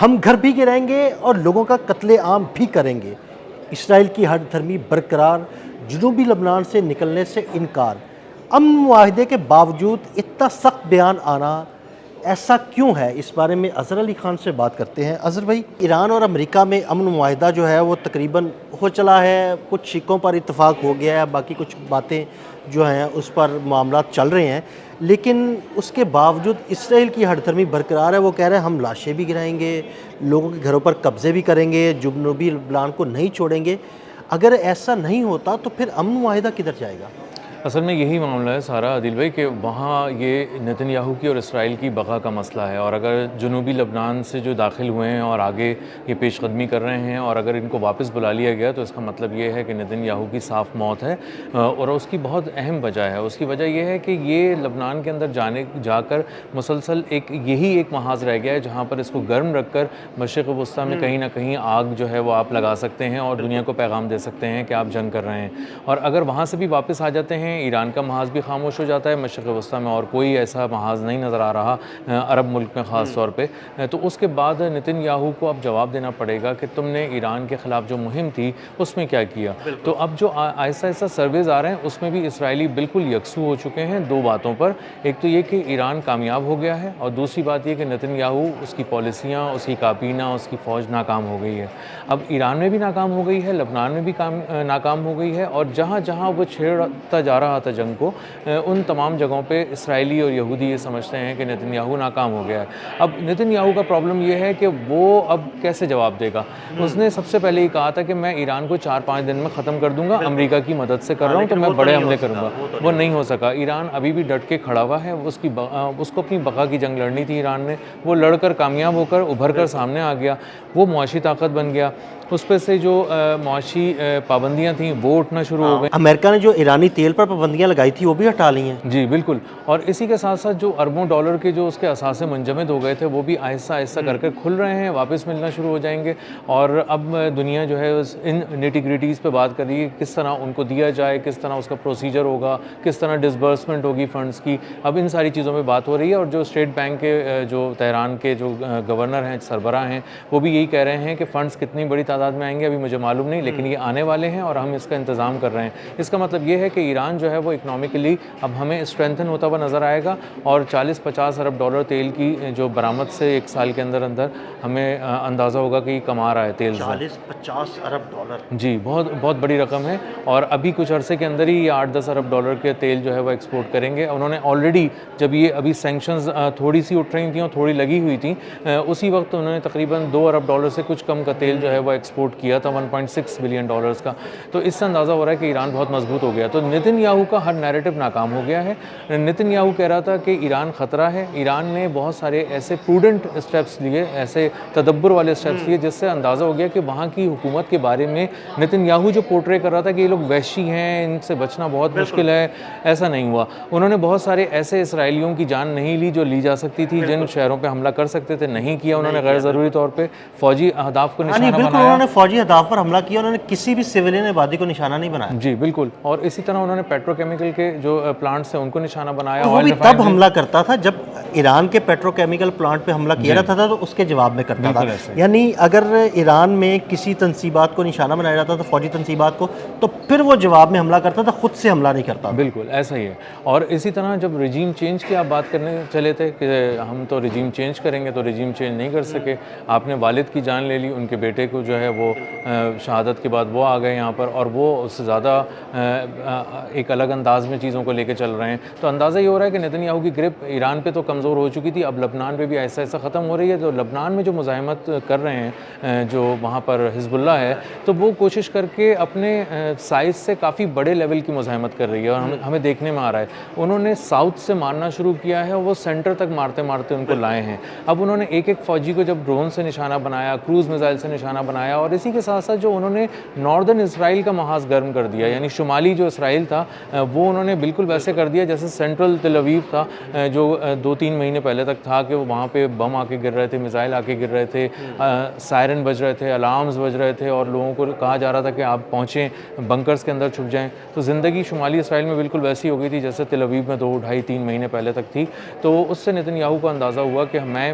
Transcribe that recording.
ہم گھر بھی گرائیں اور لوگوں کا قتل عام بھی کریں گے۔ اسرائیل کی ہر دھرمی برقرار، جنوبی لبنان سے نکلنے سے انکار۔ امن معاہدے کے باوجود اتنا سخت بیان آنا ایسا کیوں ہے؟ اس بارے میں اظہر علی خان سے بات کرتے ہیں۔ اظہر بھائی، ایران اور امریکہ میں امن معاہدہ جو ہے وہ تقریباً ہو چلا ہے، کچھ شقوں پر اتفاق ہو گیا ہے، باقی کچھ باتیں جو ہیں اس پر معاملات چل رہے ہیں، لیکن اس کے باوجود اسرائیل کی ہر دھرمی برقرار ہے۔ وہ کہہ رہے ہیں ہم لاشیں بھی گرائیں گے، لوگوں کے گھروں پر قبضے بھی کریں گے، جنوبی لبنان کو نہیں چھوڑیں گے۔ اگر ایسا نہیں ہوتا تو پھر امن معاہدہ کدھر جائے گا؟ اصل میں یہی معاملہ ہے سارا عادل بھائی، کہ وہاں یہ نتن یاہو کی اور اسرائیل کی بقا کا مسئلہ ہے، اور اگر جنوبی لبنان سے جو داخل ہوئے ہیں اور آگے یہ پیش قدمی کر رہے ہیں، اور اگر ان کو واپس بلا لیا گیا تو اس کا مطلب یہ ہے کہ نتن یاہو کی صاف موت ہے، اور اس کی بہت اہم وجہ ہے۔ اس کی وجہ یہ ہے کہ یہ لبنان کے اندر جا کر مسلسل یہی ایک محاذ رہ گیا ہے جہاں پر اس کو گرم رکھ کر مشرق وسطیٰ میں کہیں نہ کہیں آگ جو ہے وہ آپ لگا سکتے ہیں اور دنیا کو پیغام دے سکتے ہیں کہ آپ جنگ کر رہے ہیں، اور اگر وہاں سے بھی واپس آ جاتے ہیں ایران کا محاذ بھی خاموش ہو جاتا ہے، مشرق وسطیٰ میں اور کوئی ایسا محاذ نہیں نظر آ رہا عرب ملک میں خاص طور پہ، تو اس کے بعد نتن یاہو کو اب جواب دینا پڑے گا کہ تم نے ایران کے خلاف جو مہم تھی اس میں کیا کیا۔ تو اب جو آہستہ آہستہ سرویز آ رہے ہیں اس میں بھی اسرائیلی بالکل یکسو ہو چکے ہیں دو باتوں پر۔ ایک تو یہ کہ ایران کامیاب ہو گیا ہے، اور دوسری بات یہ کہ نتن یاہو، اس کی پالیسیاں، اس کی کابینہ، اس کی فوج ناکام ہو گئی ہے۔ اب ایران میں بھی ناکام ہو گئی ہے، لبنان میں بھی ناکام ہو گئی ہے، اور جہاں جہاں وہ چھیڑتا جا رہا تھا جنگ کو، ان تمام جگہوں پہ اسرائیلی اور یہودی یہ سمجھتے ہیں کہ نتن یاہو ناکام ہو گیا ہے۔ اب نتن یاہو کا پرابلم یہ ہے کہ وہ اب کیسے جواب دے گا۔ اس نے سب سے پہلے یہ کہا تھا کہ میں ایران کو 4-5 دن میں ختم کر دوں گا، امریکہ کی مدد سے کر رہا ہوں تو میں بڑے حملے کروں گا۔ وہ نہیں ہو سکا۔ ایران ابھی بھی ڈٹ کے کھڑا ہوا ہے، اس کو اپنی بقا کی جنگ لڑنی تھی ایران نے، وہ لڑ کر کامیاب ہو کر ابھر کر سامنے آ گیا، وہ معاشی طاقت بن گیا۔ اس پہ سے جو معاشی پابندیاں تھیں وہ اٹھنا شروع ہو گئیں۔ امریکہ نے جو ایرانی تیل پر پابندیاں لگائی تھی وہ بھی ہٹا لی ہیں۔ جی بالکل، اور اسی کے ساتھ ساتھ جو اربوں ڈالر کے جو اس کے اثاثے منجمد ہو گئے تھے وہ بھی آہستہ آہستہ کر کے کھل رہے ہیں، واپس ملنا شروع ہو جائیں گے، اور اب دنیا جو ہے ان نیٹی گریٹیز پہ بات کر رہی ہے، کس طرح ان کو دیا جائے، کس طرح اس کا پروسیجر ہوگا، کس طرح ڈسبرسمنٹ ہوگی فنڈز کی، اب ان ساری چیزوں پہ بات ہو رہی ہے۔ اور جو اسٹیٹ بینک کے جو تہران کے جو گورنر ہیں، سربراہ ہیں، وہ بھی یہی کہہ رہے ہیں کہ فنڈز کتنی بڑی تعداد میں آئیں گے ابھی مجھے معلوم نہیں، لیکن یہ آنے والے ہیں اور ہم اس کا انتظام کر رہے ہیں۔ اس کا مطلب یہ ہے کہ ایران جو ہے وہ اکنامکلی اب ہمیں اسٹرینتھن ہوتا ہوا نظر آئے گا، اور 40-50 ارب ڈالر تیل کی جو برآمد سے ایک سال کے اندر اندر ہمیں اندازہ ہوگا کہ یہ کما رہا ہے تیل سے۔ 40-50 ارب ڈالر، جی بہت بہت بڑی رقم ہے، اور ابھی کچھ عرصے کے اندر ہی یہ 8-10 ارب ڈالر کے تیل جو ہے وہ ایکسپورٹ کریں گے۔ انہوں نے آلریڈی، جب یہ ابھی سینکشنز تھوڑی سی اٹھ رہی تھیں اور تھوڑی لگی ہوئی تھیں، اسی وقت انہوں نے تقریباً 2 ارب ڈالر سے کچھ کم کا تیل جو ہے وہ ایکسپورٹ کیا تھا، 1.6 بلین ڈالرز کا۔ تو اس سے اندازہ ہو رہا ہے کہ ایران بہت مضبوط ہو گیا۔ تو نتن یاہو کا ہر نیریٹو ناکام ہو گیا ہے۔ نتن یاہو کہہ رہا تھا کہ ایران خطرہ ہے، ایران نے بہت سارے ایسے پروڈنٹ اسٹیپس لیے، ایسے تدبر والے اسٹیپس لیے، جس سے اندازہ ہو گیا کہ وہاں کی حکومت کے بارے میں نتن یاہو جو پورٹرے کر رہا تھا کہ یہ لوگ وحشی ہیں، ان سے بچنا بہت مشکل ہے، ایسا نہیں ہوا۔ انہوں نے بہت سارے ایسے اسرائیلیوں کی جان نہیں لی جو لی جا سکتی تھی، جن شہروں پہ حملہ کر سکتے تھے، نہیں کیا انہوں نے، غیر ضروری طور پہ فوجی اہداف کو نشانہ بالکل بنایا۔ انہوں نے فوجی اہداف پر حملہ کیا، انہوں نے کسی بھی سویلین آبادی کو نشانہ نہیں بنایا۔ جی بالکل، اور اسی طرح انہوں نے پیٹرو کیمیکل کے جو پلانٹس ہیں ان کو نشانہ بنایا۔ وہ بھی تب حملہ کرتا تھا جب ایران کے پیٹرو کیمیکل پلانٹ پہ حملہ کیا جاتا تھا تو اس کے جواب میں کرتا تھا۔ یعنی اگر ایران میں کسی تنصیبات کو نشانہ بنایا جاتا تھا، فوجی تنصیبات کو، تو پھر وہ جواب میں حملہ کرتا تھا، خود سے حملہ نہیں کرتا تھا۔ بالکل ایسا ہی ہے۔ اور اسی طرح جب رجیم چینج کی آپ بات کرنے چلے تھے کہ ہم تو رجیم چینج کریں گے، تو رجیم چینج نہیں کر سکے۔ آپ نے والد کی جان لے لی، ان کے بیٹے کو جو ہے وہ شہادت کے بعد وہ آ گئے یہاں پر، اور وہ اس سے زیادہ ایک الگ انداز میں چیزوں کو لے کے چل رہے ہیں۔ تو اندازہ یہ ہو رہا ہے کہ نتن یاہو کی گرپ ایران پہ تو کمزور ہو چکی تھی، اب لبنان پہ بھی ایسا ایسا ختم ہو رہی ہے۔ تو لبنان میں جو مزاحمت کر رہے ہیں، جو وہاں پر حزب اللہ ہے، تو وہ کوشش کر کے اپنے سائز سے کافی بڑے لیول کی مزاحمت کر رہی ہے، اور ہمیں دیکھنے میں آ رہا ہے انہوں نے ساؤتھ سے مارنا شروع کیا ہے، وہ سینٹر تک مارتے مارتے ان کو لائے ہیں۔ اب انہوں نے ایک ایک فوجی کو جب ڈرون سے نشانہ بنایا، کروز میزائل سے نشانہ بنایا، اور اسی کے ساتھ ساتھ جو انہوں نے ناردرن اسرائیل کا محاذ گرم کر دیا، یعنی شمالی جو اسرائیل تھا وہ انہوں نے بالکل ویسے کر دیا جیسے سینٹرل تل اویو تھا، جو 2-3 مہینے پہلے تک تھا، کہ وہاں پہ بم آ کے گر رہے تھے، میزائل آ کے گر رہے تھے، سائرن بج رہے تھے، الارمز بج رہے تھے، اور لوگوں کو کہا جا رہا تھا کہ آپ پہنچیں، بنکرز کے اندر چھپ جائیں۔ تو زندگی شمالی اسرائیل میں بالکل ویسی ہو گئی تھی جیسے تل اویو میں 2-2.5-3 مہینے پہلے تک تھی۔ تو اس سے نتن یاہو کو اندازہ ہوا کہ میں